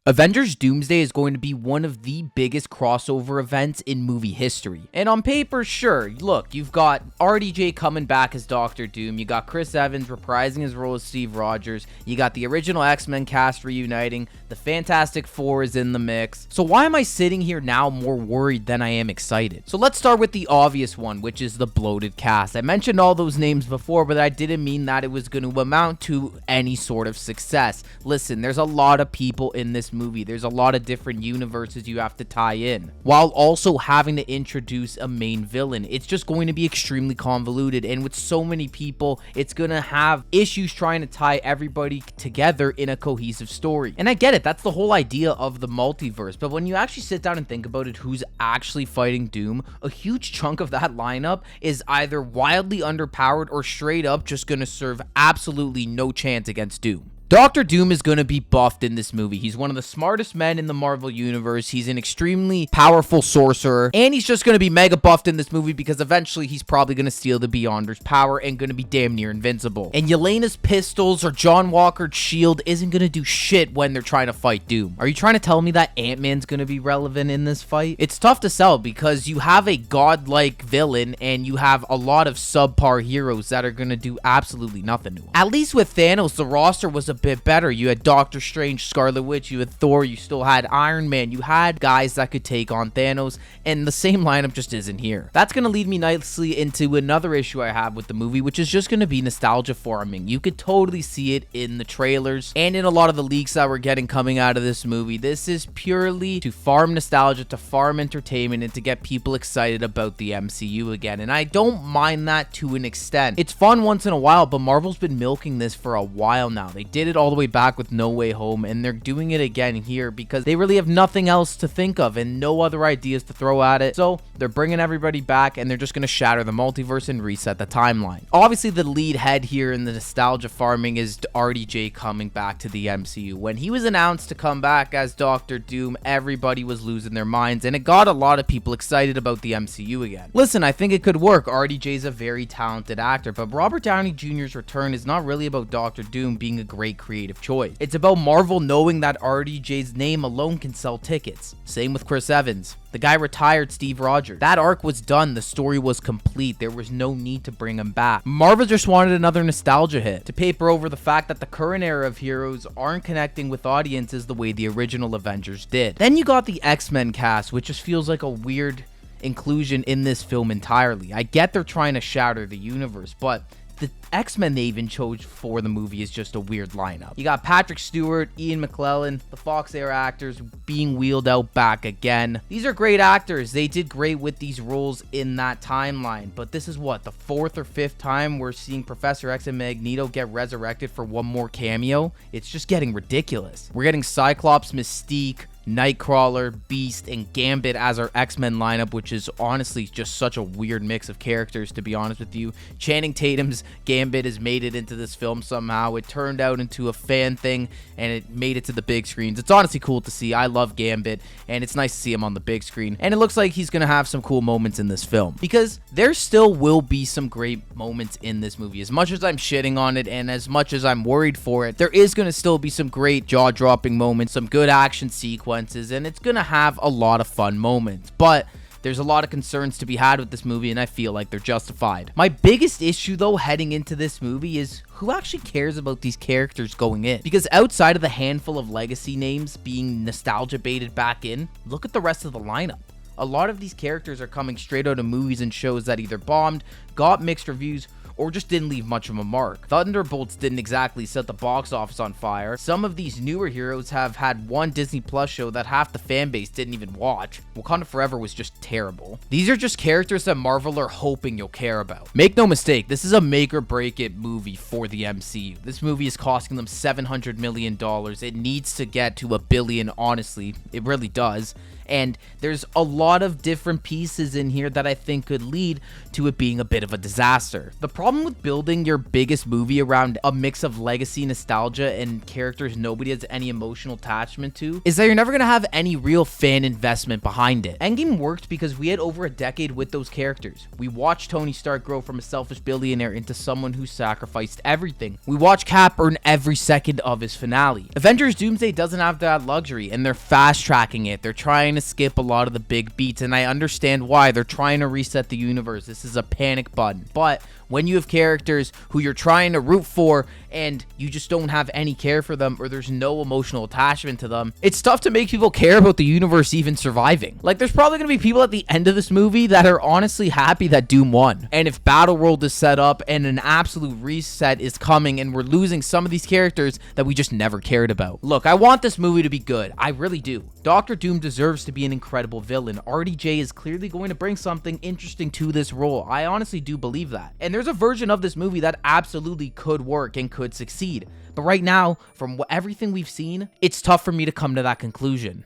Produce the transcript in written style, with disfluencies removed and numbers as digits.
Avengers Doomsday is going to be one of the biggest crossover events in movie history. And on paper, sure, look, you've got RDJ coming back as Doctor Doom, you got Chris Evans reprising his role as Steve Rogers, you got the original X-Men cast reuniting, the Fantastic Four is in the mix. So why am I sitting here now more worried than I am excited? So let's start with the obvious one, which is the bloated cast. I mentioned all those names before, but I didn't mean that it was going to amount to any sort of success. Listen, there's a lot of people in this movie. There's a lot of different universes you have to tie in, while also having to introduce a main villain. It's just going to be extremely convoluted, and with so many people, it's going to have issues trying to tie everybody together in a cohesive story. And I get it, that's the whole idea of the multiverse, but when you actually sit down and think about it, who's actually fighting Doom, a huge chunk of that lineup is either wildly underpowered or straight up just going to serve absolutely no chance against Doom. Doctor Doom is going to be buffed in this movie. He's one of the smartest men in the Marvel Universe. He's an extremely powerful sorcerer, and he's just going to be mega buffed in this movie because eventually he's probably going to steal the Beyonder's power and going to be damn near invincible. And Yelena's pistols or John Walker's shield isn't going to do shit when they're trying to fight Doom. Are you trying to tell me that Ant-Man's going to be relevant in this fight? It's tough to sell because you have a godlike villain and you have a lot of subpar heroes that are going to do absolutely nothing to him. At least with Thanos, the roster was a bit better. You had Doctor Strange, Scarlet Witch, you had Thor, you still had Iron Man, you had guys that could take on Thanos, and the same lineup just isn't here. That's going to lead me nicely into another issue I have with the movie, which is just going to be nostalgia farming. You could totally see it in the trailers and in a lot of the leaks that we're getting coming out of this movie. This is purely to farm nostalgia, to farm entertainment, and to get people excited about the MCU again, and I don't mind that to an extent. It's fun once in a while, but Marvel's been milking this for a while now. They did it all the way back with No Way Home, and they're doing it again here because they really have nothing else to think of and no other ideas to throw at it. So they're bringing everybody back, and they're just going to shatter the multiverse and reset the timeline. Obviously, the lead head here in the nostalgia farming is RDJ coming back to the MCU. When he was announced to come back as Doctor Doom, everybody was losing their minds, and it got a lot of people excited about the MCU again. Listen, I think it could work. RDJ is a very talented actor, but Robert Downey Jr.'s return is not really about Doctor Doom being a great creative choice. It's about Marvel knowing that RDJ's name alone can sell tickets. Same with Chris Evans. The guy retired Steve Rogers. That arc was done. The story was complete. There was no need to bring him back. Marvel just wanted another nostalgia hit to paper over the fact that the current era of heroes aren't connecting with audiences the way the original Avengers did. Then you got the X-Men cast, which just feels like a weird inclusion in this film entirely. I get they're trying to shatter the universe, but the X-Men they even chose for the movie is just a weird lineup. You got Patrick Stewart, Ian McKellen, the Fox era actors being wheeled out back again. These are great actors. They did great with these roles in that timeline, but this is what, the fourth or fifth time we're seeing Professor X and Magneto get resurrected for one more cameo? It's just getting ridiculous. We're getting Cyclops, Mystique, Nightcrawler, Beast, and Gambit as our X-Men lineup, which is honestly just such a weird mix of characters, to be honest with you. Channing Tatum's Gambit has made it into this film somehow. It turned out into a fan thing, and it made it to the big screens. It's honestly cool to see. I love Gambit, and it's nice to see him on the big screen. And it looks like he's going to have some cool moments in this film, because there still will be some great moments in this movie. As much as I'm shitting on it, and as much as I'm worried for it, there is going to still be some great jaw-dropping moments, some good action sequences, and it's gonna have a lot of fun moments, but there's a lot of concerns to be had with this movie, and I feel like they're justified. My biggest issue though heading into this movie is who actually cares about these characters going in, because outside of the handful of legacy names being nostalgia baited back in, look at the rest of the lineup. A lot of these characters are coming straight out of movies and shows that either bombed, got mixed reviews, or just didn't leave much of a mark. Thunderbolts didn't exactly set the box office on fire. Some of these newer heroes have had one Disney Plus show that half the fan base didn't even watch. Wakanda Forever was just terrible. These are just characters that Marvel are hoping you'll care about. Make no mistake, this is a make or break it movie for the MCU. This movie is costing them $700 million. It needs to get to $1 billion, honestly. It really does. and there's a lot of different pieces in here that I think could lead to it being a bit of a disaster. The problem with building your biggest movie around a mix of legacy, nostalgia, and characters nobody has any emotional attachment to is that you're never gonna have any real fan investment behind it. Endgame worked because we had over a decade with those characters. We watched Tony Stark grow from a selfish billionaire into someone who sacrificed everything. We watched Cap earn every second of his finale. Avengers Doomsday doesn't have that luxury, and they're fast tracking it. They're trying to skip a lot of the big beats, and I understand why. They're trying to reset the universe. This is a panic button. But when you have characters who you're trying to root for and you just don't have any care for them, or there's no emotional attachment to them, it's tough to make people care about the universe even surviving. Like, there's probably going to be people at the end of this movie that are honestly happy that Doom won. And if Battleworld is set up and an absolute reset is coming and we're losing some of these characters that we just never cared about. Look, I want this movie to be good. I really do. Doctor Doom deserves to be an incredible villain. RDJ is clearly going to bring something interesting to this role. I honestly do believe that. And there's a version of this movie that absolutely could work and could succeed. But right now, from everything we've seen, it's tough for me to come to that conclusion.